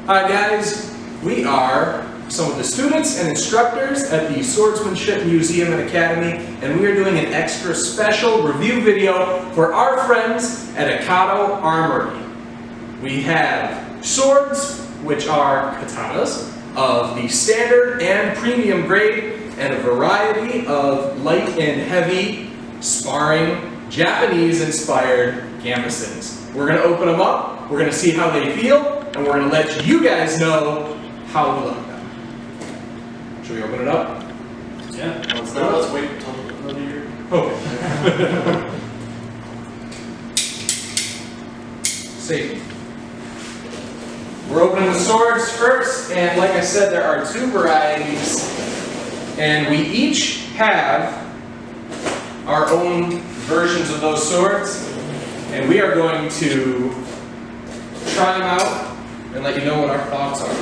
Hi guys, we are some of the students and instructors at the Swordsmanship Museum and Academy, and we are doing an extra special review video for our friends at Akado Armory. We have swords, which are katanas, of the standard and premium grade, and a variety of light and heavy sparring, Japanese-inspired canvases. We're going to open them up, we're going to see how they feel, and we're going to let you guys know how we like them. Should we open it up? Yeah. Let's wait until another year. Okay. Safety. We're opening the swords first, and like I said, there are two varieties, and we each have our own versions of those swords, and we are going to try them out and let you know what our thoughts are.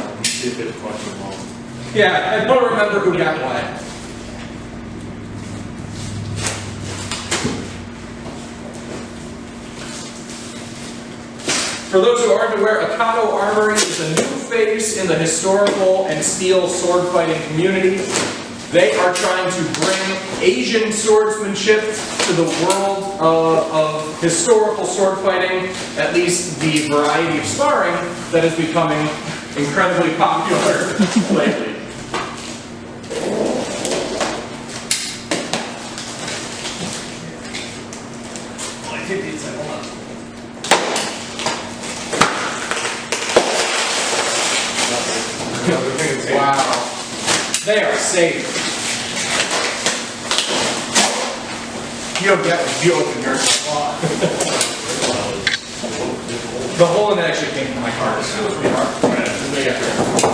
Yeah, I don't remember who got what. For those who aren't aware, Akado Armory is a new face in the historical and steel sword fighting community. They are trying to bring Asian swordsmanship to the world of historical sword fighting, at least the variety of sparring that is becoming incredibly popular lately. Wow. They are safe. You don't get what you open yours. The hole in it actually came from my car. It was pretty hard.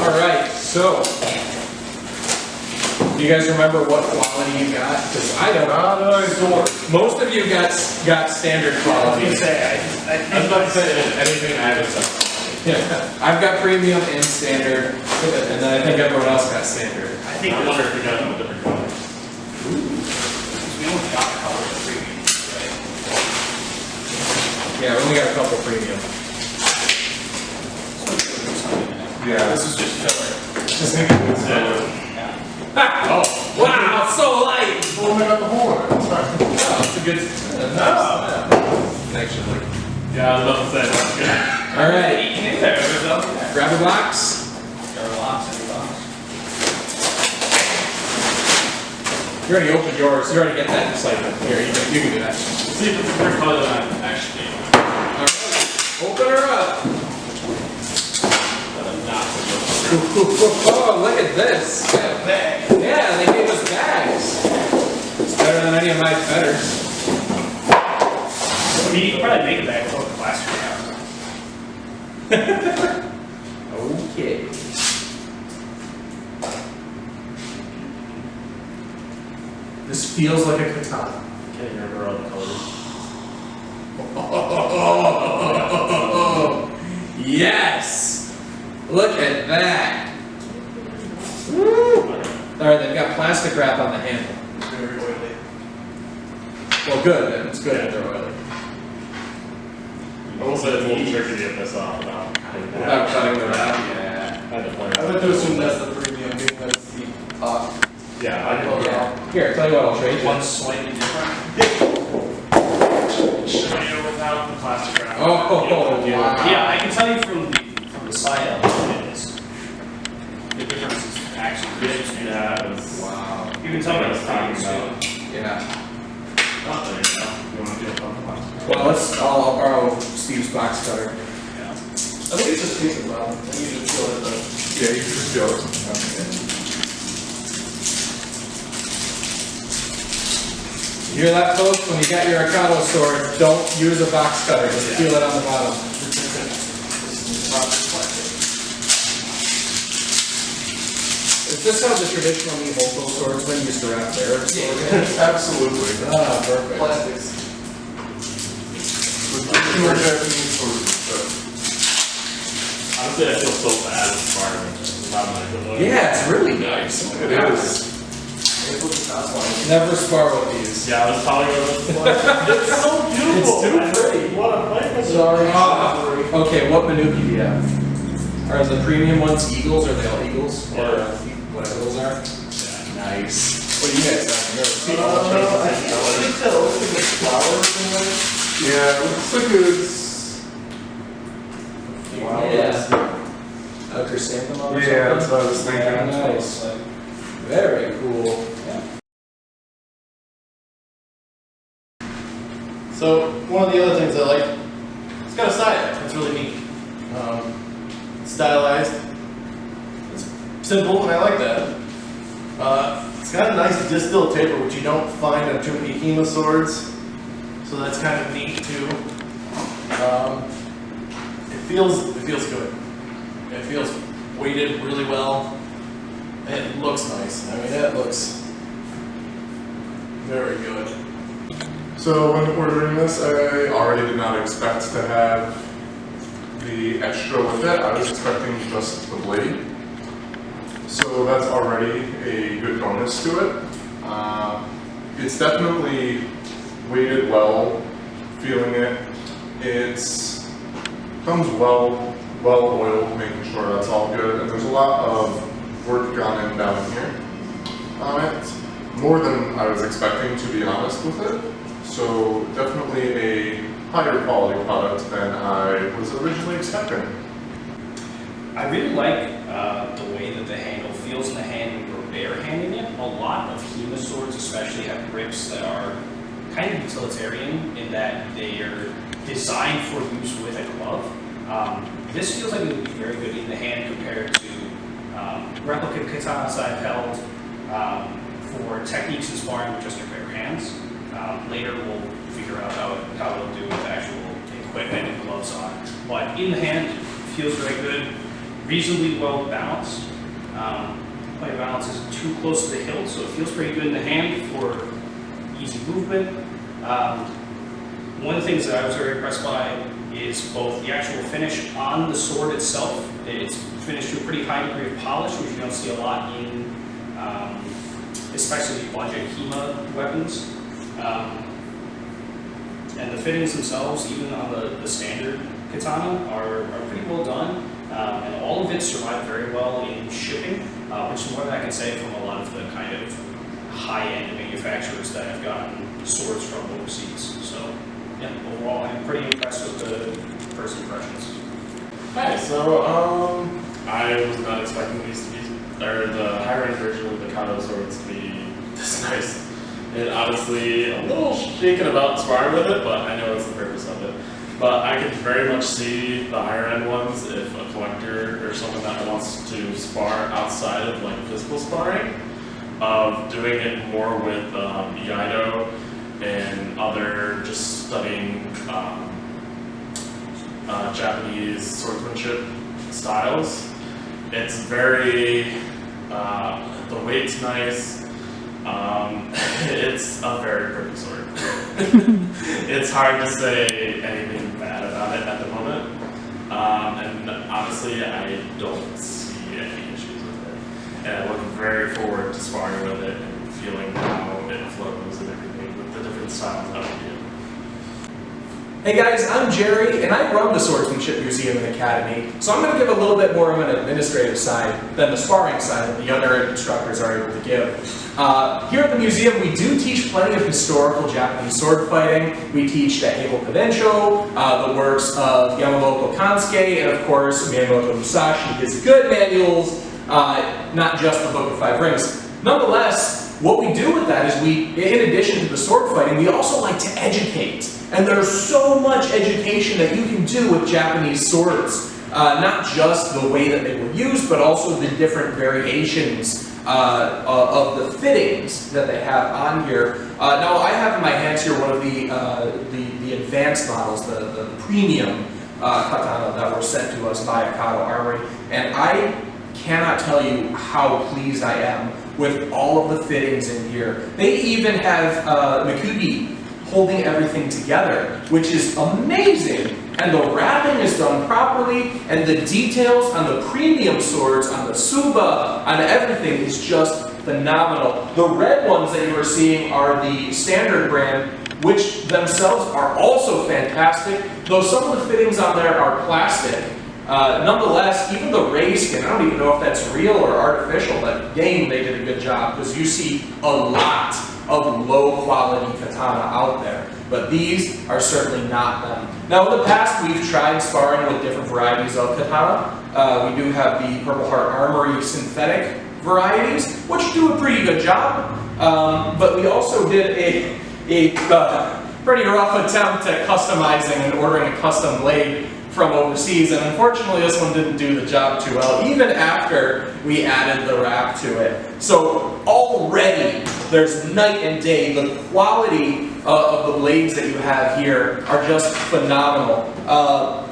Alright, so. Do you guys remember what quality you got? Because I don't know. Most of you got standard quality. I was about to say anything I have is yeah, I've got premium and standard, and then I think everyone else got standard. I think I wonder if we got them with different colors. We only got the colors of premium, right? Yeah, we only got a couple premium. Yeah, this is just filler. Just make it good. Yeah. Oh, wow, so light! Oh, I got the horn. That's right. Oh, it's a good. Actually. Yeah, I was about to say that's good. All right. Grab a box. Grab a box, every box. You already opened yours. You already get that excitement. Here, you can do that. Let's see if it's a different color than I'm actually. All right. Open her up. Oh, look at this. Yeah, they gave us bags. It's better than any of my feathers. I mean, you can probably make a bag with the plastic wrap. Okay. This feels like a katana. Can't remember all the colors. Yes! Look at that. Woo! Alright, they've got plastic wrap on the handle. Very oily. Well, good, then. It's good that they're oily. I will say it's a little tricky to get this off without cutting them out. Yeah. I had to play. I would to assume that's the premium, being that's the top. Yeah, I can Here, I'll tell you what, I'll trade you. One's slightly different. Shinier without the plastic wrap. Oh, wow. Yeah, I can tell you from the side of it is. The difference is actually really smooth. Yeah, Wow. you can tell what I was talking about. Yeah. Oh, there you go. You want to do it on the plastic? Well, I'll borrow Steve's box cutter. Yeah. I think it's just pink as well. And you just feel it though. Yeah, you can just feel it. Okay. You hear that, folks? When you got your Akado sword, don't use a box cutter. Just feel it on the bottom. Is this how the traditional Nihoko swordsmen used to wrap their swords? Yeah, absolutely. Ah, perfect. Plastics. Honestly, I feel so bad with sparring. Yeah, it's really nice. It is. Never spar with these. Yeah, I was probably going to It's so beautiful. It's too pretty. What a fight. Sorry. Okay, what Manuki do you have? Are the premium ones eagles? Are they all eagles? Or Yeah. whatever those are? Nice. What do you guys think? I've never seen I can't really tell. Looks like there's flowers in there. Yeah, it looks like it's. Yeah. A chrysanthemum or something? Yeah, that's what I was thinking. Yeah, nice. Very cool. So one of the other things I like, it's got a side. It's really neat. It's stylized. It's simple, and I like that. It's got a nice distill taper, which you don't find on too many HEMA swords. So that's kind of neat too. It feels good. It feels weighted really well. And it looks nice. I mean, it looks very good. So when ordering this, I already did not expect to have the extra with it. I was expecting just the blade. So that's already a good bonus to it. It's definitely weighted well, feeling it. It's comes well oiled, making sure that's all good. And there's a lot of work gone in down here on it. More than I was expecting, to be honest with it. So definitely a higher quality product than I was originally expecting. I really like the way that the handle feels in the hand when you're bare-handing it. A lot of HEMA swords especially have grips that are kind of utilitarian in that they are designed for use with a glove. This feels like it would be very good in the hand compared to replica katanas I've held for techniques and sparring with just your bare hands. Later we'll figure out how it'll do with actual equipment and gloves on. But in the hand, it feels very good, reasonably well balanced. My balance isn't too close to the hilt, so it feels pretty good in the hand for easy movement. One of the things that I was very impressed by is both the actual finish on the sword itself. It's finished to a pretty high degree of polish, which you don't see a lot in especially budget HEMA weapons. And the fittings themselves, even on the standard katana, are pretty well done. And all of it survived very well in shipping, which is more than I can say from a lot of the kind of high-end manufacturers that have gotten swords from overseas. So, yeah, overall, I'm pretty impressed with the first impressions. Hi, so I was not expecting these to be, or the higher end version of the Akado swords to be this nice. And honestly, a little shaken about sparring with it, but I know it's the purpose of it. But I could very much see the higher end ones if a collector or someone that wants to spar outside of like physical sparring, of doing it more with Akado and other just studying Japanese swordsmanship styles. It's very, the weight's nice. It's a very pretty sword. It's hard to say anything bad about it at the moment. And honestly, I don't see any issues with it. And I'm looking very forward to sparring with it and feeling how it flows and everything with the different styles that we do. Hey guys, I'm Jerry, and I run the Swordsmanship Museum and Academy, so I'm going to give a little bit more of an administrative side than the sparring side that the other instructors are able to give. Here at the museum, we do teach plenty of historical Japanese sword fighting. We teach the Eigo Kadensho, the works of Yamamoto Kansuke, and of course, Miyamoto Musashi, his good manuals, not just the Book of Five Rings. Nonetheless, what we do with that is in addition to the sword fighting, we also like to educate. And there's so much education that you can do with Japanese swords. Not just the way that they were used, but also the different variations of the fittings that they have on here. Now I have in my hands here one of the advanced models, the premium katana that were sent to us by Akado Armory. And I cannot tell you how pleased I am with all of the fittings in here. They even have Mikugi holding everything together, which is amazing. And the wrapping is done properly, and the details on the premium swords, on the Suba, on everything is just phenomenal. The red ones that you are seeing are the standard brand, which themselves are also fantastic, though some of the fittings on there are plastic. Nonetheless, even the ray skin, I don't even know if that's real or artificial, but dang, they did a good job, because you see a lot of low quality katana out there. But these are certainly not them. Now in the past, we've tried sparring with different varieties of katana. We do have the Purple Heart Armory synthetic varieties, which do a pretty good job. But we also did a pretty rough attempt at customizing and ordering a custom blade from overseas, and unfortunately this one didn't do the job too well, even after we added the wrap to it. So already there's night and day. The quality of the blades that you have here are just phenomenal.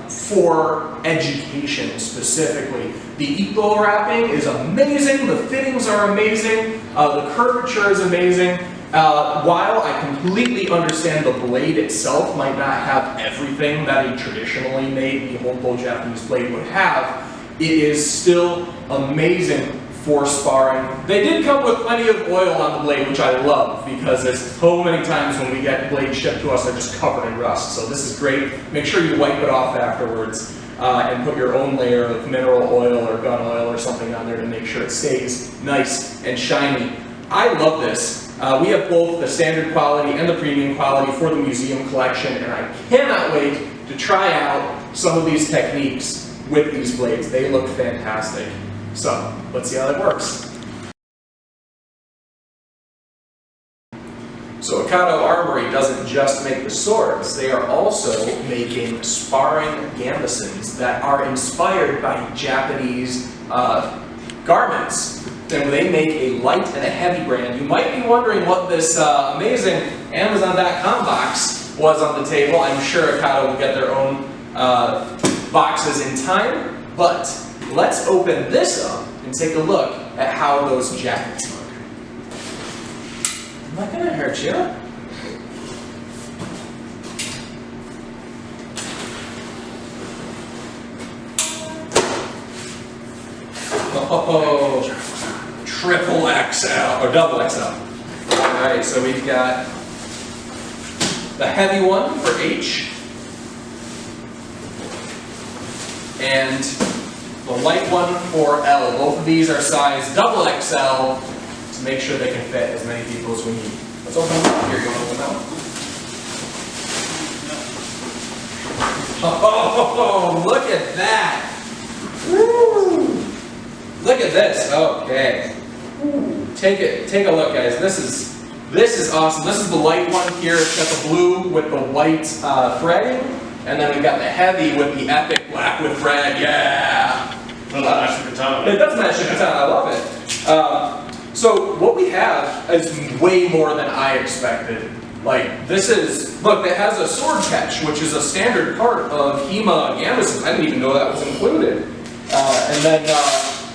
For education specifically, the eco wrapping is amazing, the fittings are amazing, the curvature is amazing. While I completely understand the blade itself might not have everything that a traditionally made Nihonbo Japanese blade would have, it is still amazing for sparring. They did come with plenty of oil on the blade, which I love, because there's so many times when we get blades shipped to us, they're just covered in rust. So this is great. Make sure you wipe it off afterwards and put your own layer of mineral oil or gun oil or something on there to make sure it stays nice and shiny. I love this. We have both the standard quality and the premium quality for the museum collection, and I cannot wait to try out some of these techniques with these blades. They look fantastic. So, let's see how that works. So Akado Armory doesn't just make the swords, they are also making sparring gambesons that are inspired by Japanese garments. And they make a light and a heavy brand. You might be wondering what this amazing Amazon.com box was on the table. I'm sure Akado will get their own boxes in time, but let's open this up and take a look at how those jackets look. I'm not gonna hurt you. Oh, triple XL, or double XL. Alright, so we've got the heavy one for H, and the light one for L. Both of these are size double XL to make sure they can fit as many people as we need. Let's open them up. Here, you want to open them up? Oh, look at that! Woo! Look at this. Okay. Take a look, guys. This is awesome. This is the light one here. It's got the blue with the white threading, and then we've got the heavy with the epic black with red. Yeah. Well, that matches the katana. It does match the katana. I love it. So what we have is way more than I expected. Like, this is, look, it has a sword catch, which is a standard part of HEMA gambeson. I didn't even know that was included. And then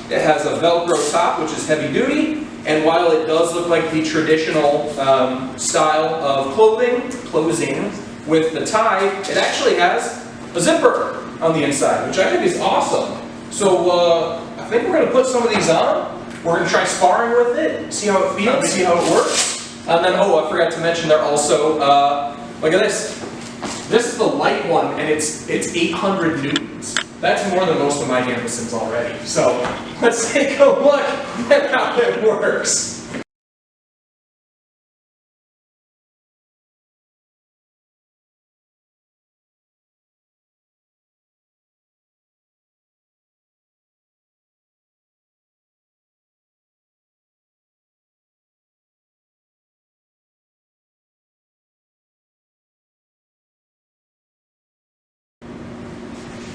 it has a Velcro top, which is heavy duty. And while it does look like the traditional style of closing with the tie, it actually has a zipper on the inside, which I think is awesome. So I think we're going to put some of these on. We're going to try sparring with it, see how it feels, see how it works. And then, oh, I forgot to mention, they're also, look at this. This is the light one, and it's 800 newtons. That's more than most of my gambesons already. So let's take a look at how it works.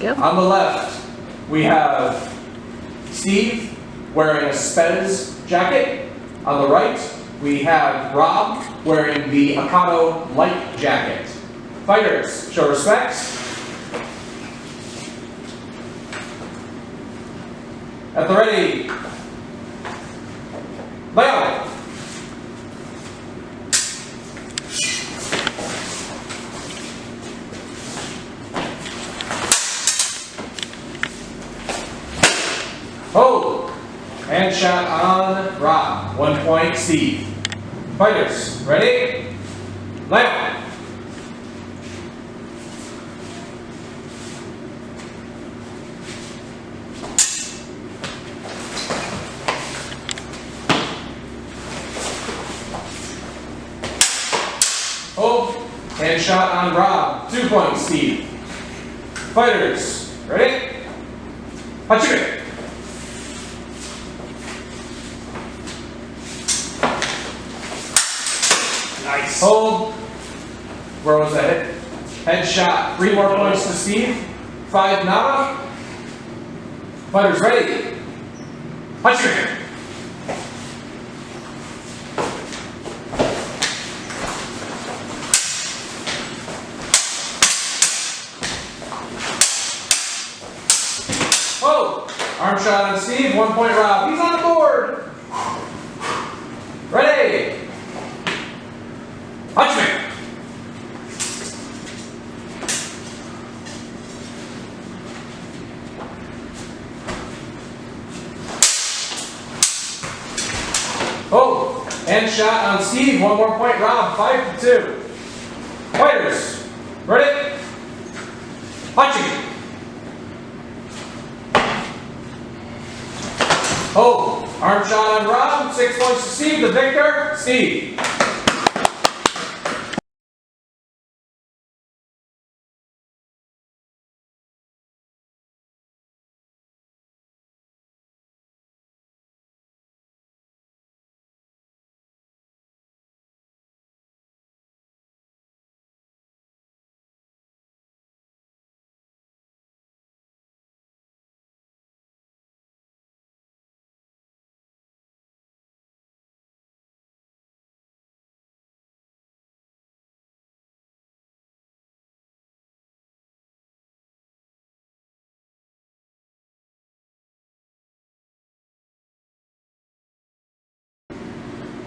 Go. On the left, we have Steve wearing a Spez jacket. On the right, we have Rob wearing the Akado light jacket. Fighters, show respect. At the ready. Battle. Hold. Hand shot on Rob. 1 point, Steve. Fighters, ready? Left. Headshot on Rob. 2 points, Steve. Fighters, ready? Hachime! Nice. Hold. Where was that hit? Headshot. 3 more points to Steve. 5 Nava. Fighters ready. Hachime! Oh! Arm shot on Steve. 1 point Rob. He's on the board. Ready. Hachime! Oh, and shot on Steve. 1 more point, Rob. 5-2. Fighters, ready? Hachime! Oh, arm shot on Rob. 6 points to Steve. The victor, Steve.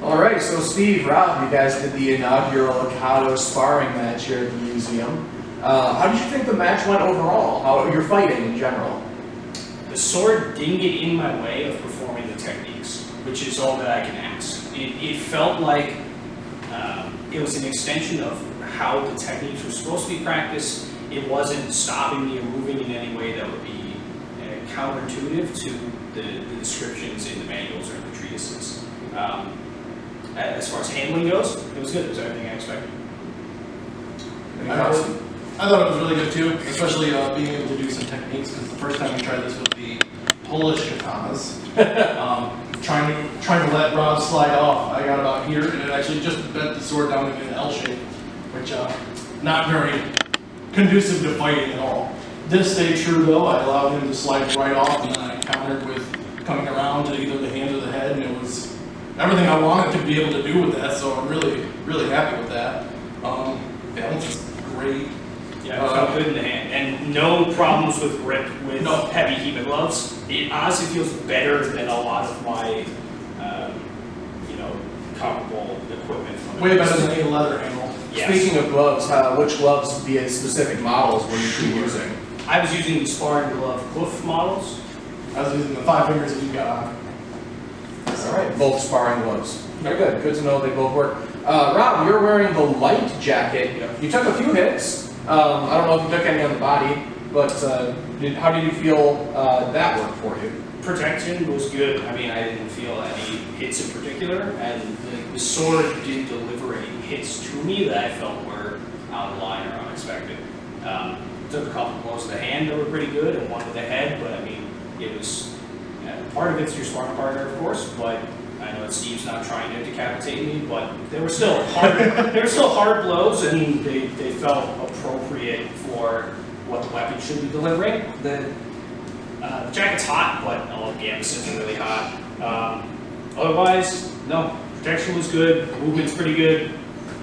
Alright, so Steve, Rob, you guys did the inaugural Akado sparring match here at the museum. How did you think the match went overall? How you're fighting in general? The sword didn't get in my way of performing the techniques, which is all that I can ask. It felt like it was an extension of how the techniques were supposed to be practiced. It wasn't stopping me or moving in any way that would be counterintuitive to the descriptions in the manuals or the treatises. As far as handling goes, it was good. It was everything I expected. I thought it was really good too, especially being able to do some techniques, because the first time we tried this with the Polish katanas, trying to let Rob slide off, I got about here, and it actually just bent the sword down in an L shape, which not very conducive to fighting at all. This stayed true though. I allowed him to slide right off, and then I countered with coming around to either the hand or the head, and it was everything I wanted to be able to do with that, so I'm really, really happy with that. Balance is great. Yeah, it felt good in the hand, and no problems with grip with heavy HEMA gloves. It honestly feels better than a lot of my, comparable equipment. Way better than any leather handle. Yes. Speaking of gloves, which gloves via specific models were you using? I was using the sparring glove Hoof models. I was using the 5 fingers that you got on. Alright, both sparring gloves. Very good. Good to know they both work. Rob, you're wearing the light jacket. You took a few hits. I don't know if you took any on the body, but how did you feel that worked for you? Protection was good. I mean, I didn't feel any hits in particular, and the sword did deliver any hits to me that I felt were out of line or unexpected. Took a couple blows to the hand that were pretty good, and one to the head, but I mean, it was part of it's your sparring partner, of course, but I know that Steve's not trying to decapitate me, but they were still hard blows, and they felt appropriate for what the weapon should be delivering. The jacket's hot, but all the gambits are really hot. Otherwise, no, protection was good, movement's pretty good,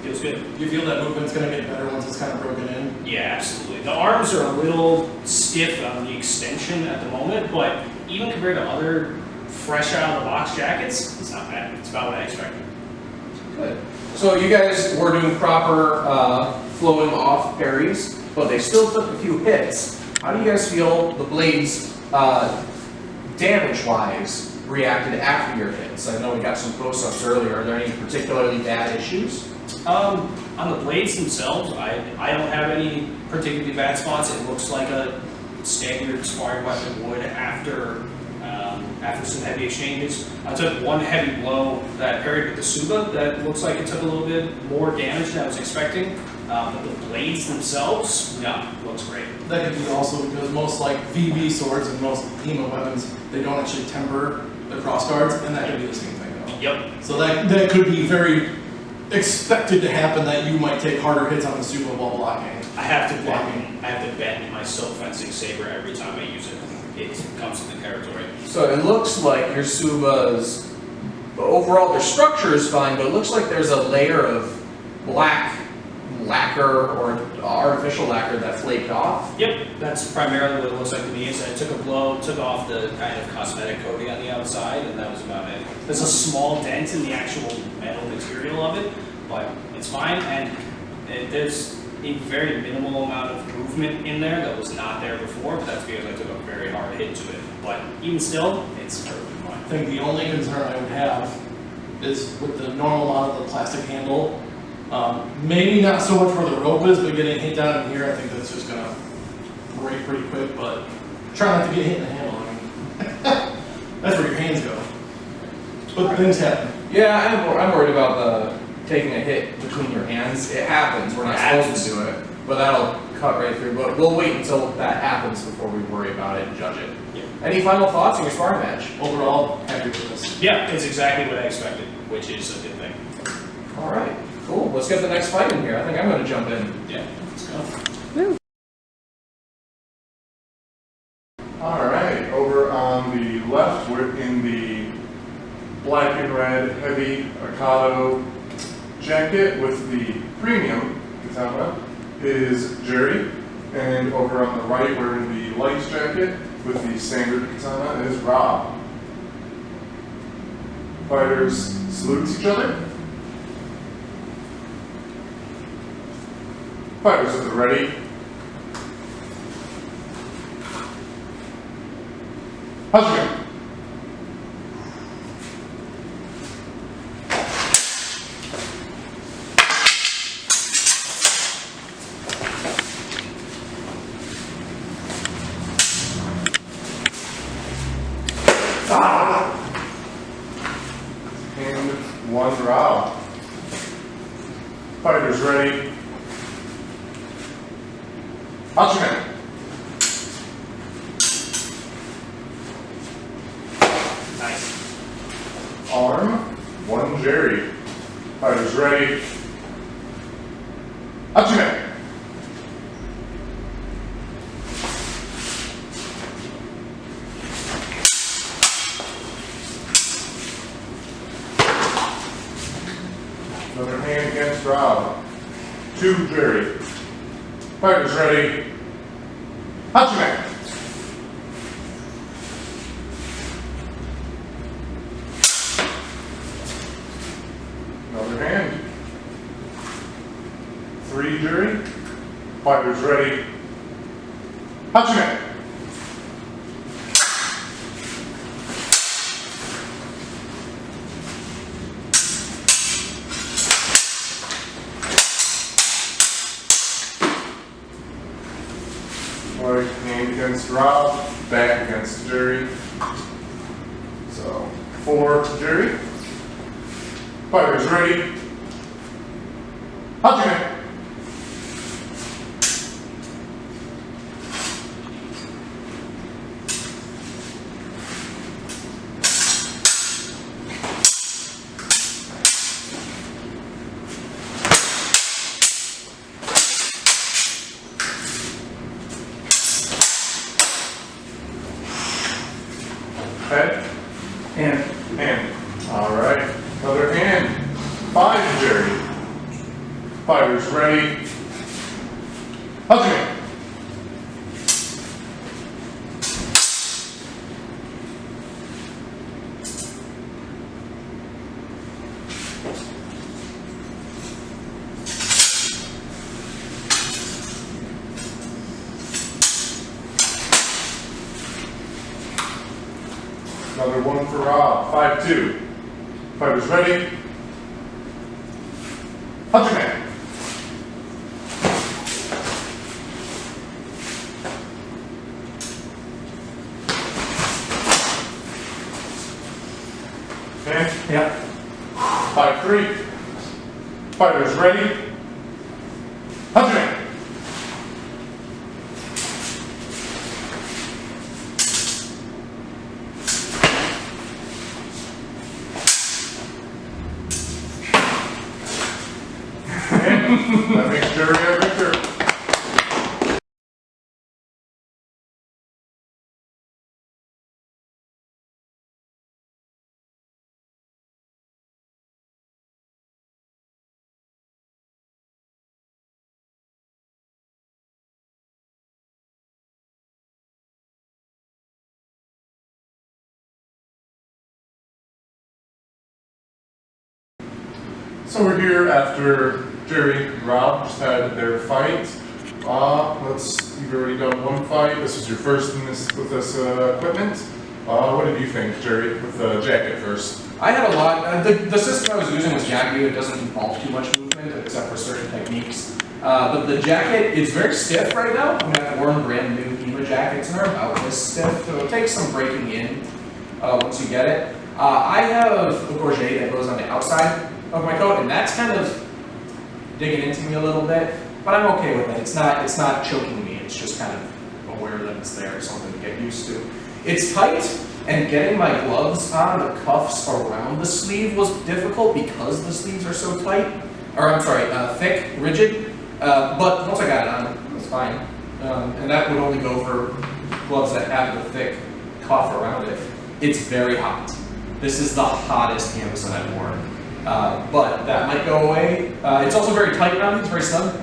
feels good. Do you feel that movement's going to get better once it's kind of broken in? Yeah, absolutely. The arms are a little stiff on the extension at the moment, but even compared to other fresh out of the box jackets, it's not bad. It's about what I expected. Good. So you guys were doing proper flowing off parries, but they still took a few hits. How do you guys feel the blades, damage-wise, reacted after your hits? I know we got some close-ups earlier. Are there any particularly bad issues? On the blades themselves, I don't have any particularly bad spots. It looks like a standard sparring weapon would after some heavy exchanges. I took one heavy blow that parried with the Suba that looks like it took a little bit more damage than I was expecting. But the blades themselves, yeah, looks great. That could be also because most like VB swords and most HEMA weapons, they don't actually temper the cross guards, and that could be the same thing though. Yep. So that could be very expected to happen, that you might take harder hits on the Sumo while blocking. I have to bend my silk fencing saber every time I use it. It comes with the territory. So it looks like your Suba's, overall their structure is fine, but it looks like there's a layer of black lacquer or artificial lacquer that flaked off. Yep, that's primarily what it looks like to me. Is I took a blow, took off the kind of cosmetic coating on the outside, and that was about it. There's a small dent in the actual metal material of it, but it's fine, and there's a very minimal amount of movement in there that was not there before, but that's because I took a very hard hit to it. But even still, it's perfectly fine. I think the only concern I would have is with the normal amount of the plastic handle. Maybe not so much where the rope is, but getting hit down in here, I think that's just gonna break pretty quick. But try not to get hit in the handle. I mean, that's where your hands go. But things happen. Yeah, I'm worried about the taking a hit between your hands. It happens. We're not supposed to do it, but that'll cut right through. But we'll wait until that happens before we worry about it and judge it. Yeah. Any final thoughts on your sparring match? Overall, happy with this. Yeah, it's exactly what I expected, which is a good thing. All right, cool. Let's get the next fight in here. I think I'm going to jump in. Yeah, let's go. Woo. All right, over on the left, we're in the black and red heavy Akado jacket with the premium katana is Jerry, and over on the right, we're in the light jacket with the standard katana is Rob. Fighters salute each other. Fighters at the ready. How's it going? And one round. Fighters ready. Hachiman. Nice. Arm. One Jerry. Fighters ready. Hachiman. Another hand against Rob. Two Jerry. Fighters ready. Hachiman. Another hand. Three Jerry. Fighters ready. Hachiman. Right hand against Rob, back against Jerry. So, four Jerry. Fighters ready. Hachiman. Head. Hand. All right. Another hand. Five Jerry. Fighters ready. Hachiman. Another one for Rob. 5-2. Fighters ready. Hachiman. Okay. Yeah. 5-3. Fighters ready. 100. That makes Jerry a victor. So we're here after Jerry and Rob just had their fight. You've already done one fight. This was your first in this with this equipment. What did you think, Jerry, with the jacket first? I had a lot. The system I was using was Akado. It doesn't involve too much movement except for certain techniques. But the jacket is very stiff right now. I mean, I've worn brand new HEMA jackets and they're about this stiff, so it'll take some breaking in once you get it. I have a gorget that goes on the outside of my coat, and that's kind of digging into me a little bit, but I'm okay with it. It's not choking me. It's just kind of aware that it's there, something to get used to. It's tight, and getting my gloves on, the cuffs around the sleeve was difficult because the sleeves are so tight, or I'm sorry, thick, rigid, but once I got it on, it was fine. And that would only go for gloves that have the thick cuff around it. It's very hot. This is the hottest canvas that I've worn. But that might go away. It's also very tight around me, it's very snug.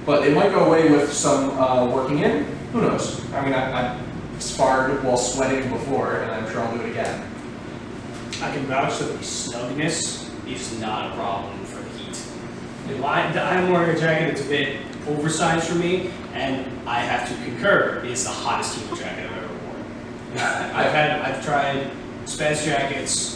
But it might go away with some working in. Who knows? I mean, I've sparred while sweating before, and I'm sure I'll do it again. I can vouch that the snugness is not a problem for the heat. I'm wearing a jacket that's a bit oversized for me, and I have to concur, it's the hottest HEMA jacket I've ever worn. I've tried Spez jackets,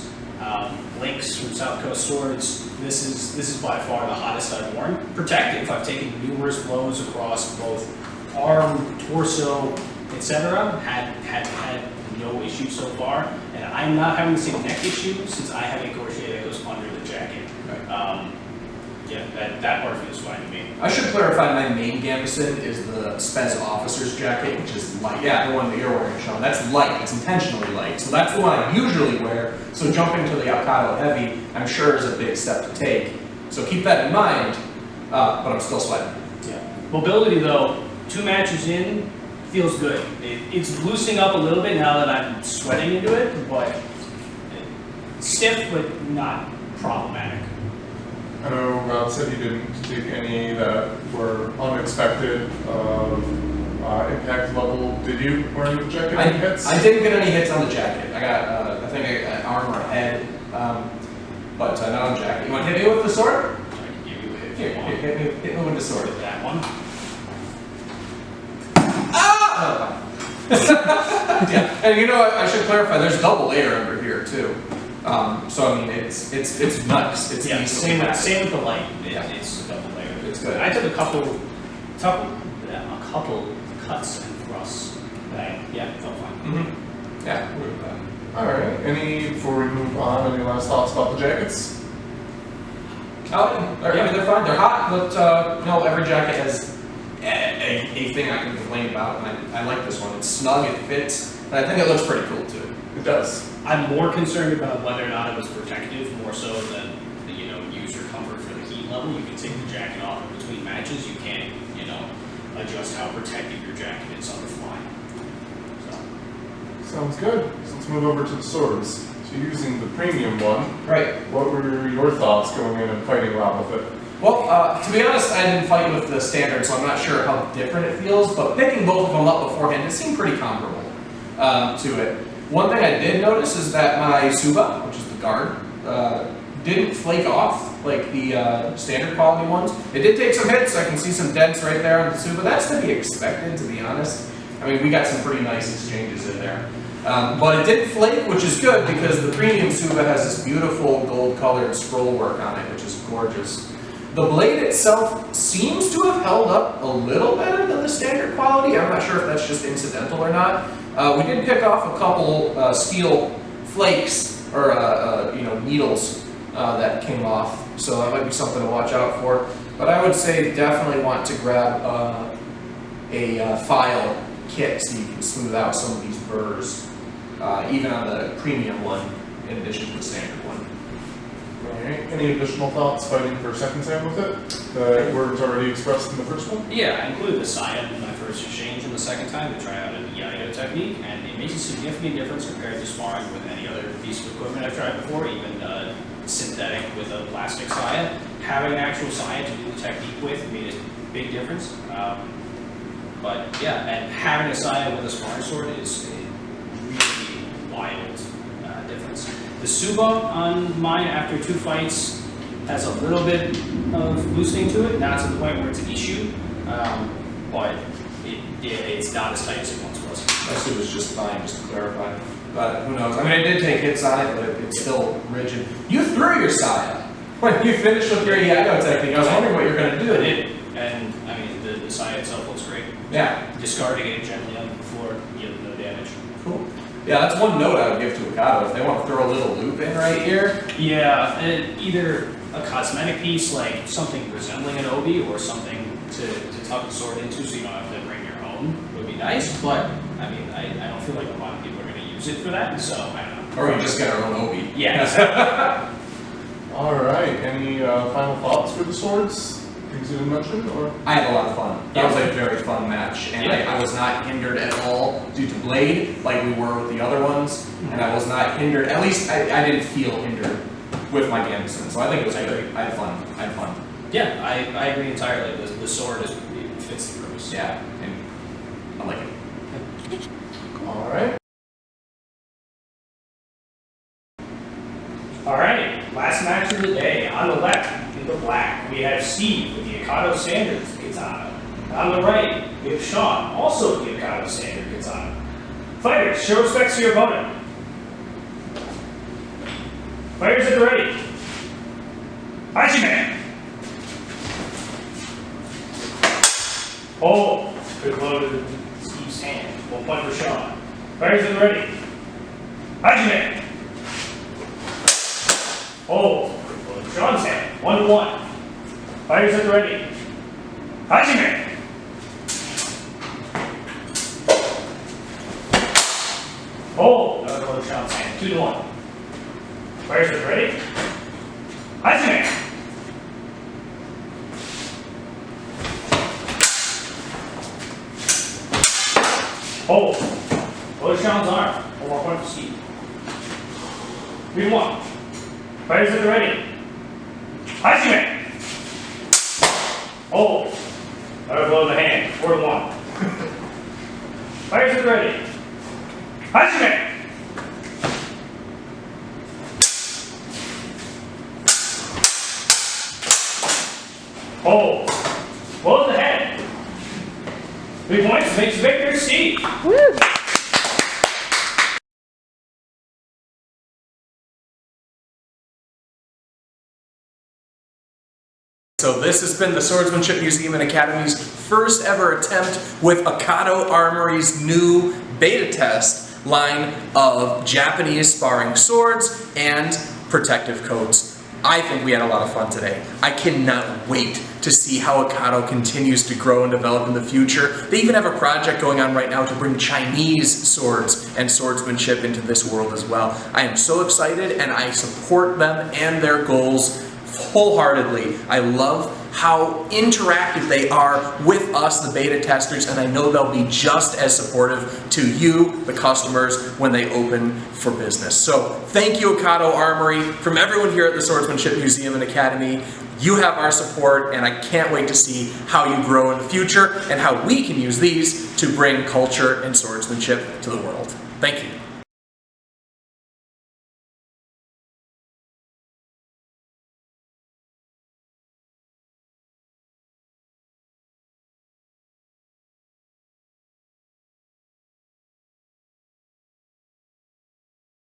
Lynx from South Coast Swords. This is by far the hottest I've worn. Protective. I've taken numerous blows across both arm, torso, etc. Had no issue so far, and I'm not having the same neck issue since I have a crochet that goes under the jacket. Right. Yeah, that part feels fine to me. I should clarify my main gambeson is the Spez officer's jacket, which is light. Yeah, the one that you're wearing, Sean. That's light. It's intentionally light. So that's the one I usually wear. So jumping to the Akado heavy, I'm sure is a big step to take. So keep that in mind, but I'm still sweating. Yeah. Mobility though, 2 matches in, feels good. It's loosening up a little bit now that I'm sweating into it, but stiff, but not problematic. I know Rob said he didn't take any that were unexpected impact level. Did you wear the jacket any hits? I didn't get any hits on the jacket. I got, I think I got armor head, but not on the jacket. You want to hit me with the sword? I can give you a hit. Here, hit me with the sword. With that one. Ah! Yeah, and you know what? I should clarify. There's double layer under here too. So I mean, it's nice. It's Yeah, easily same matched. with the light. Yeah. It's a double layer. It's good. I took a couple cuts and thrusts. Yeah, felt fine. Mm-hmm. Yeah, we're with that. All right. Before we move on, any last thoughts about the jackets? Oh, I mean, they're fine. They're hot, but no, every jacket has a thing I can complain about, and I like this one. It's snug, it fits, and I think it looks pretty cool too. It does. I'm more concerned about whether or not it was protective, more so than the, user comfort for the heat level. You can take the jacket off in between matches. You can't, adjust how protective your jacket is on the fly. So. Sounds good. So let's move over to the swords. So you're using the premium one. Right. What were your thoughts going in and fighting around with it? Well, to be honest, I didn't fight with the standard, so I'm not sure how different it feels, but picking both of them up beforehand, it seemed pretty comparable to it. One thing I did notice is that my Suba, which is the guard, didn't flake off like the standard quality ones. It did take some hits. I can see some dents right there on the Suba. That's to be expected, to be honest. I mean, we got some pretty nice exchanges in there. But it didn't flake, which is good because the premium Suba has this beautiful gold-colored scroll work on it, which is gorgeous. The blade itself seems to have held up a little better than the standard quality. I'm not sure if that's just incidental or not. We did pick off a couple steel flakes or needles that came off. So that might be something to watch out for. But I would say definitely want to grab a file kit so you can smooth out some of these burrs, even on the premium one, in addition to the standard one. Alright, any additional thoughts fighting for second time with it that weren't already expressed in the first one? Yeah, I included the cyan in my first exchange and the second time to try out an Akado technique, and it makes a significant difference compared to sparring with any other piece of equipment I've tried before, even synthetic with a plastic cyan. Having an actual cyan to do the technique with made a big difference. But yeah, and having a cyan with a sparring sword is a really wild difference. The Suba on mine after 2 fights has a little bit of loosening to it, not to the point where it's an issue, but it's not as tight as it once was. My suit was just fine, just to clarify. But who knows? I mean, I did take hits on it, but it's still rigid. You threw your Saya when you finished with your Iago technique. I was wondering what you were going to do. I did, and I mean, the Saya itself looks great. Yeah. Discarding it gently on the floor, yield no damage. Cool. Yeah, that's one note I would give to Akado. If they want to throw a little loop in right here. Yeah, either a cosmetic piece like something resembling an obi or something to tuck the sword into so you don't have to bring your own would be nice, but I mean, I don't feel like a lot of people are going to use it for that, so I don't know. Or you just get our own obi. Yeah. Alright, any final thoughts for the swords? Things you didn't mention, or? I had a lot of fun. That was a very fun match, and I was not hindered at all due to Blade, like we were with the other ones, and I was not hindered, at least I didn't feel hindered with my Gamson, so I think it was great. I had fun. Yeah, I agree entirely. The sword it fits the purpose. Yeah, and I like it. Alright. Alright, last match of the day. On the left, in the black, we have Steve with the Akado Standard Katana. On the right, we have Sean, also with the Akado Standard Katana. Fighters, show respect to your opponent. Fighters at the ready. Hachiman! Oh, good blow to Steve's hand. 1 point for Sean. Fighters at the ready. Hachiman! Oh, good blow to Sean's hand. 1-1. Fighters at the ready. Hachiman! Oh, another blow to Sean's hand. 2-1. Fighters at the ready. Hachiman! Oh, blow to Sean's arm. 1 more point for Steve. 3-1. Fighters at the ready. Hachiman! Oh, another blow to the hand. 4-1. Fighters at the ready. Hachiman! Oh, blow to the head. 3 points makes the victor Steve. Woo! So this has been the Swordsmanship Museum and Academy's first ever attempt with Akado Armory's new beta test line of Japanese sparring swords and protective coats. I think we had a lot of fun today. I cannot wait to see how Akado continues to grow and develop in the future. They even have a project going on right now to bring Chinese swords and swordsmanship into this world as well. I am so excited and I support them and their goals wholeheartedly. I love how interactive they are with us, the beta testers, and I know they'll be just as supportive to you, the customers, when they open for business. So thank you, Akado Armory. From everyone here at the Swordsmanship Museum and Academy, you have our support, and I can't wait to see how you grow in the future and how we can use these to bring culture and swordsmanship to the world. Thank you.